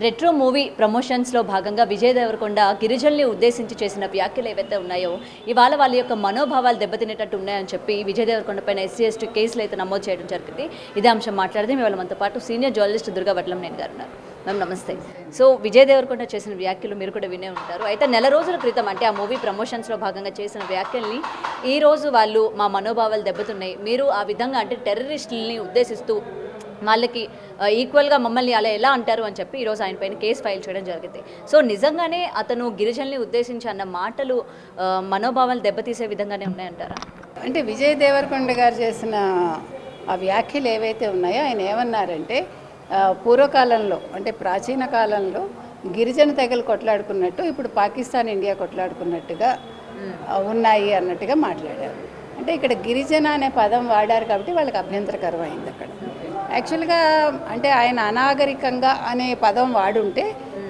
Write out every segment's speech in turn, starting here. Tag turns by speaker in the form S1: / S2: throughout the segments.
S1: Retro movie ప్రమోషన్స్లో భాగంగా విజయ్ దేవరకొండ గిరిజనుల్ని ఉద్దేశించి చేసిన వ్యాఖ్యలు ఏవైతే ఉన్నాయో ఇవాళ వాళ్ళ యొక్క మనోభావాలు దెబ్బతినేటట్టు ఉన్నాయని చెప్పి విజయ్ దేవరకొండ పైన SC/ST కేసులు అయితే నమోదు చేయడం జరిగింది. ఇదే అంశం మాట్లాడితే ఇవాళ మనతో పాటు సీనియర్ జర్నలిస్ట్ దుర్గా వడ్లంనేని గారు ఉన్నారు. మ్యామ్ నమస్తే. సో విజయ్ దేవరకొండ చేసిన వ్యాఖ్యలు మీరు కూడా వినే ఉంటారు. అయితే నెల రోజుల క్రితం అంటే ఆ మూవీ ప్రమోషన్స్లో భాగంగా చేసిన వ్యాఖ్యల్ని ఈ రోజు వాళ్ళు మా మనోభావాలు దెబ్బతున్నాయి, మీరు ఆ విధంగా అంటే టెర్రరిస్టులని ఉద్దేశిస్తూ వాళ్ళకి ఈక్వల్గా మమ్మల్ని అలా ఎలా అంటారు అని చెప్పి ఈరోజు ఆయన పైన కేసు ఫైల్ చేయడం జరిగింది. సో నిజంగానే అతను గిరిజనుల్ని ఉద్దేశించి అన్న మాటలు మనోభావాలు దెబ్బతీసే విధంగానే ఉన్నాయంటారా?
S2: అంటే విజయ్ దేవరకొండ గారు చేసిన ఆ వ్యాఖ్యలు ఏవైతే ఉన్నాయో ఆయన ఏమన్నారంటే పూర్వకాలంలో అంటే ప్రాచీన కాలంలో గిరిజన తెగలు కొట్లాడుకున్నట్టు ఇప్పుడు పాకిస్తాన్ ఇండియా కొట్లాడుకున్నట్టుగా ఉన్నాయి అన్నట్టుగా మాట్లాడారు. అంటే ఇక్కడ గిరిజన అనే పదం వాడారు కాబట్టి వాళ్ళకి అభ్యంతరకరం అయింది. అక్కడ యాక్చువల్గా అంటే ఆయన అనాగరికంగా అనే పదం వాడుంటే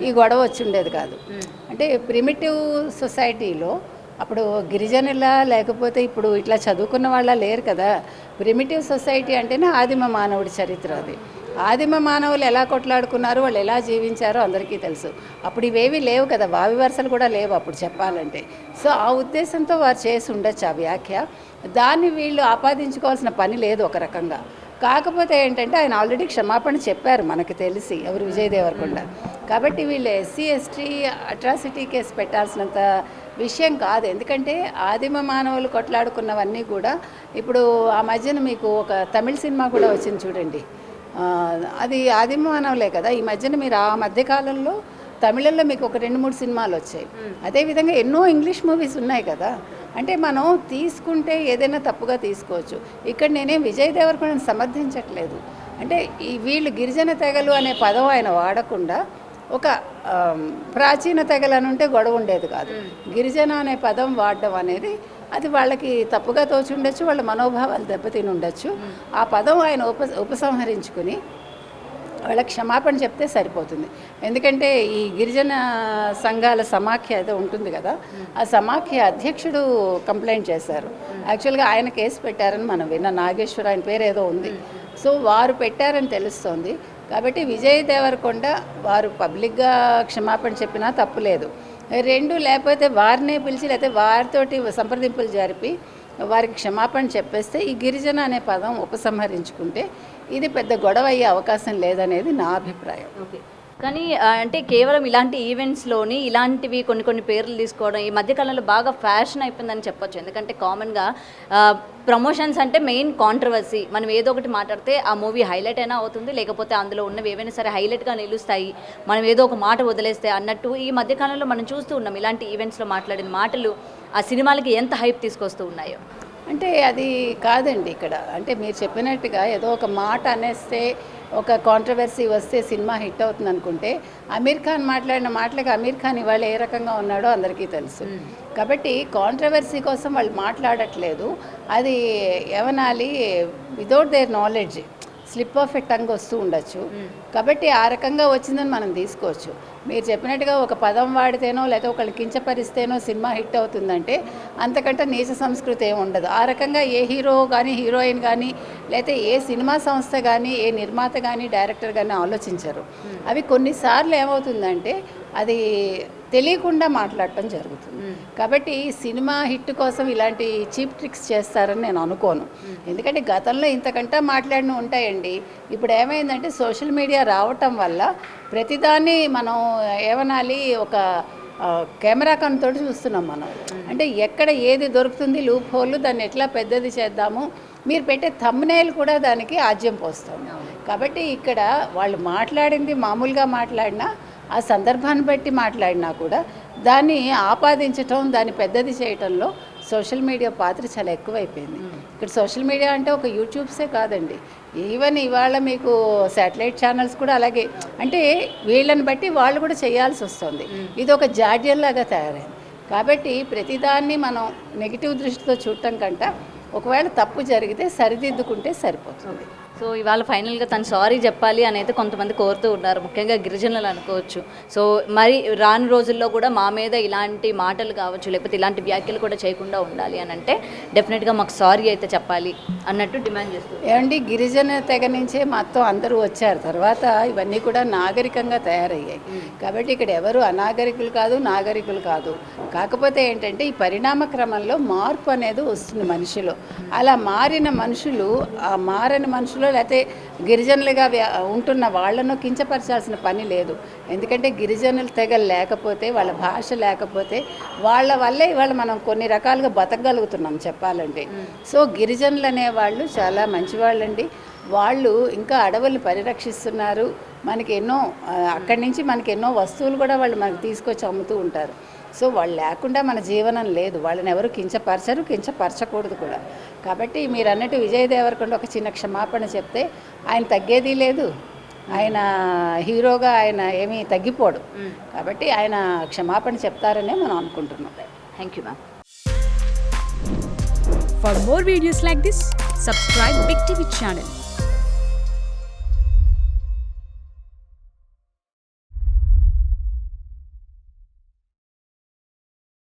S2: ఈ గొడవ వచ్చి ఉండేది కాదు. అంటే ప్రిమిటివ్ సొసైటీలో అప్పుడు గిరిజనులా లేకపోతే ఇప్పుడు ఇట్లా చదువుకున్న వాళ్ళ లేరు కదా. ప్రిమిటివ్ సొసైటీ అంటేనే ఆదిమ మానవుడి చరిత్ర. అది ఆదిమ మానవులు ఎలా కొట్లాడుకున్నారు, వాళ్ళు ఎలా జీవించారో అందరికీ తెలుసు. అప్పుడు ఇవేవి లేవు కదా, వావి వరుసలు కూడా లేవు అప్పుడు చెప్పాలంటే. సో ఆ ఉద్దేశంతో వారు చేసి ఉండొచ్చు ఆ వ్యాఖ్య. దాన్ని వీళ్ళు ఆపాదించుకోవాల్సిన పని లేదు ఒక రకంగా. కాకపోతే ఏంటంటే ఆయన ఆల్రెడీ క్షమాపణ చెప్పారు మనకు తెలిసి, ఎవరు విజయ్ దేవరకొండ. కాబట్టి వీళ్ళు SC/ST అట్రాసిటీ కేసు పెట్టాల్సినంత విషయం కాదు. ఎందుకంటే ఆదిమ మానవులు కొట్లాడుకున్నవన్నీ కూడా ఇప్పుడు ఆ మధ్యన మీకు ఒక తమిళ సినిమా కూడా వచ్చింది చూడండి, అది ఆదిమ మానవులే కదా. ఈ మధ్యన మీరు ఆ మధ్యకాలంలో తమిళంలో మీకు ఒక 2-3 సినిమాలు వచ్చాయి. అదేవిధంగా ఎన్నో ఇంగ్లీష్ మూవీస్ ఉన్నాయి కదా. అంటే మనం తీసుకుంటే ఏదైనా తప్పుగా తీసుకోవచ్చు. ఇక్కడ నేనేం విజయ్ దేవరకొండని సమర్థించట్లేదు. అంటే ఈ వీళ్ళు గిరిజన తెగలు అనే పదం ఆయన వాడకుండా ఒక ప్రాచీన తెగలు అని ఉంటే గొడవ ఉండేది కాదు. గిరిజన అనే పదం వాడడం అనేది అది వాళ్ళకి తప్పుగా తోచి ఉండొచ్చు, వాళ్ళ మనోభావాలు దెబ్బతిని ఉండొచ్చు. ఆ పదం ఆయన ఉపసంహరించుకుని వాళ్ళకి క్షమాపణ చెప్తే సరిపోతుంది. ఎందుకంటే ఈ గిరిజన సంఘాల సమాఖ్య ఏదో ఉంటుంది కదా, ఆ సమాఖ్య అధ్యక్షుడు కంప్లైంట్ చేశారు. యాక్చువల్గా ఆయన కేసు పెట్టారని మనం విన్న, నాగేశ్వర ఆయన పేరు ఏదో ఉంది. సో వారు పెట్టారని తెలుస్తోంది. కాబట్టి విజయ్ దేవరకొండ వారు పబ్లిక్గా క్షమాపణ చెప్పినా తప్పులేదు. లేకపోతే వారినే పిలిచి లేకపోతే వారితోటి సంప్రదింపులు జరిపి వారికి క్షమాపణ చెప్పేస్తే ఈ గిరిజన అనే పదం ఉపసంహరించుకుంటే ఇది పెద్ద గొడవ అయ్యే అవకాశం లేదనేది నా అభిప్రాయం.
S1: ఓకే, కానీ అంటే కేవలం ఇలాంటి ఈవెంట్స్లోని ఇలాంటివి కొన్ని పేర్లు తీసుకోవడం ఈ మధ్యకాలంలో బాగా ఫ్యాషన్ అయిపోయిందని చెప్పొచ్చు. ఎందుకంటే కామన్గా ప్రమోషన్స్ అంటే మెయిన్ కాంట్రవర్సీ. మనం ఏదో ఒకటి మాట్లాడితే ఆ మూవీ హైలైట్ అయినా అవుతుంది, లేకపోతే అందులో ఉన్నవి ఏవైనా సరే హైలైట్గా నిలుస్తాయి, మనం ఏదో ఒక మాట వదిలేస్తే అన్నట్టు ఈ మధ్యకాలంలో మనం చూస్తూ ఉన్నాం. ఇలాంటి ఈవెంట్స్లో మాట్లాడిన మాటలు ఆ సినిమాలకి ఎంత హైప్ తీసుకొస్తూ ఉన్నాయో.
S2: అంటే అది కాదండి ఇక్కడ. అంటే మీరు చెప్పినట్టుగా ఏదో ఒక మాట అనేస్తే ఒక కాంట్రవర్సీ వస్తే సినిమా హిట్ అవుతుంది అనుకుంటే, అమీర్ ఖాన్ మాట్లాడిన మాటలకు అమీర్ ఖాన్ ఇవాళ ఏ రకంగా ఉన్నాడో అందరికీ తెలుసు. కాబట్టి కాంట్రవర్సీ కోసం వాళ్ళు మాట్లాడట్లేదు. అది ఏమనాలి, without their knowledge slip of a tongue వస్తూ ఉండొచ్చు. కాబట్టి ఆ రకంగా వచ్చిందని మనం తీసుకోవచ్చు. మీరు చెప్పినట్టుగా ఒక పదం వాడితేనో లేకపోతే ఒకళ్ళు కించపరిస్తేనో సినిమా హిట్ అవుతుందంటే అంతకంటే నీచ సంస్కృతి ఏమి ఉండదు. ఆ రకంగా ఏ హీరో కానీ హీరోయిన్ కానీ లేకపోతే ఏ సినిమా సంస్థ కానీ ఏ నిర్మాత కానీ డైరెక్టర్ కానీ ఆలోచించరు. అవి కొన్నిసార్లు ఏమవుతుందంటే అది తెలియకుండా మాట్లాడటం జరుగుతుంది. కాబట్టి సినిమా హిట్ కోసం ఇలాంటి చీప్ ట్రిక్స్ చేస్తారని నేను అనుకోను. ఎందుకంటే గతంలో ఇంతకంటే మాట్లాడిన ఉంటాయండి. ఇప్పుడు ఏమైందంటే సోషల్ మీడియా రావటం వల్ల ప్రతిదాన్ని మనం ఏమనాలి, ఒక కెమెరా కన్నుతోటి చూస్తున్నాం మనం. అంటే ఎక్కడ ఏది దొరుకుతుంది లూప్ హోల్, దాన్ని ఎట్లా పెద్దది చేద్దాము, మీరు పెట్టే థంబ్నెయిల్ కూడా దానికి ఆజ్యం పోస్తాం. కాబట్టి ఇక్కడ వాళ్ళు మాట్లాడింది మామూలుగా మాట్లాడినా, ఆ సందర్భాన్ని బట్టి మాట్లాడినా కూడా దాన్ని ఆపాదించటం, దాన్ని పెద్దది చేయటంలో సోషల్ మీడియా పాత్ర చాలా ఎక్కువైపోయింది. ఇక్కడ సోషల్ మీడియా అంటే ఒక యూట్యూబ్సే కాదండి, ఈవెన్ ఇవాళ మీకు శాటిలైట్ ఛానల్స్ కూడా అలాగే. అంటే వీళ్ళని బట్టి వాళ్ళు కూడా చేయాల్సి వస్తుంది. ఇది ఒక జాడ్యంలాగా తయారైంది. కాబట్టి ప్రతిదాన్ని మనం నెగిటివ్ దృష్టితో చూడటం కంటే ఒకవేళ తప్పు జరిగితే సరిదిద్దుకుంటే సరిపోతుంది.
S1: సో ఇవాళ ఫైనల్గా తను సారీ చెప్పాలి అని అయితే కొంతమంది కోరుతూ ఉన్నారు, ముఖ్యంగా గిరిజనులు అనుకోవచ్చు. సో మరి రాను రోజుల్లో కూడా మా మీద ఇలాంటి మాటలు కావచ్చు, లేకపోతే ఇలాంటి వ్యాఖ్యలు కూడా చేయకుండా ఉండాలి అని అంటే డెఫినెట్గా మాకు సారీ అయితే చెప్పాలి అన్నట్టు డిమాండ్ చేస్తారు.
S2: ఏమండి, గిరిజన తెగ నుంచే మొత్తం అందరూ వచ్చారు, తర్వాత ఇవన్నీ కూడా నాగరికంగా తయారయ్యాయి. కాబట్టి ఇక్కడ ఎవరు అనాగరికులు కాదు, నాగరికులు కాదు. కాకపోతే ఏంటంటే ఈ పరిణామ క్రమంలో మార్పు అనేది వస్తుంది మనిషిలో. అలా మారిన మనుషులు, ఆ మారని మనుషులు లేకపోతే గిరిజనులుగా ఉంటున్న వాళ్ళను కించపరచాల్సిన పని లేదు. ఎందుకంటే గిరిజనుల తెగలు లేకపోతే, వాళ్ళ భాష లేకపోతే, వాళ్ళ వల్లే ఇవాళ మనం కొన్ని రకాలుగా బతకగలుగుతున్నాం చెప్పాలంటే. సో గిరిజనులు అనేవాళ్ళు చాలా మంచివాళ్ళండి. వాళ్ళు ఇంకా అడవుల్ని పరిరక్షిస్తున్నారు. మనకి ఎన్నో అక్కడి నుంచి మనకి ఎన్నో వస్తువులు కూడా వాళ్ళు మనకు తీసుకొచ్చి అమ్ముతూ ఉంటారు. సో వాళ్ళు లేకుండా మన జీవనం లేదు. వాళ్ళని ఎవరు కించపరచరు, కించపరచకూడదు కూడా. కాబట్టి మీరు అన్నట్టు విజయ్ దేవరకొండ ఒక చిన్న క్షమాపణ చెప్తే ఆయన తగ్గేది లేదు. ఆయన హీరోగా ఆయన ఏమీ తగ్గిపోడు. కాబట్టి ఆయన క్షమాపణ చెప్తారనే మనం అనుకుంటున్నాం.
S1: Thank you ma'am.
S3: For more videos like this, subscribe Big TV channel.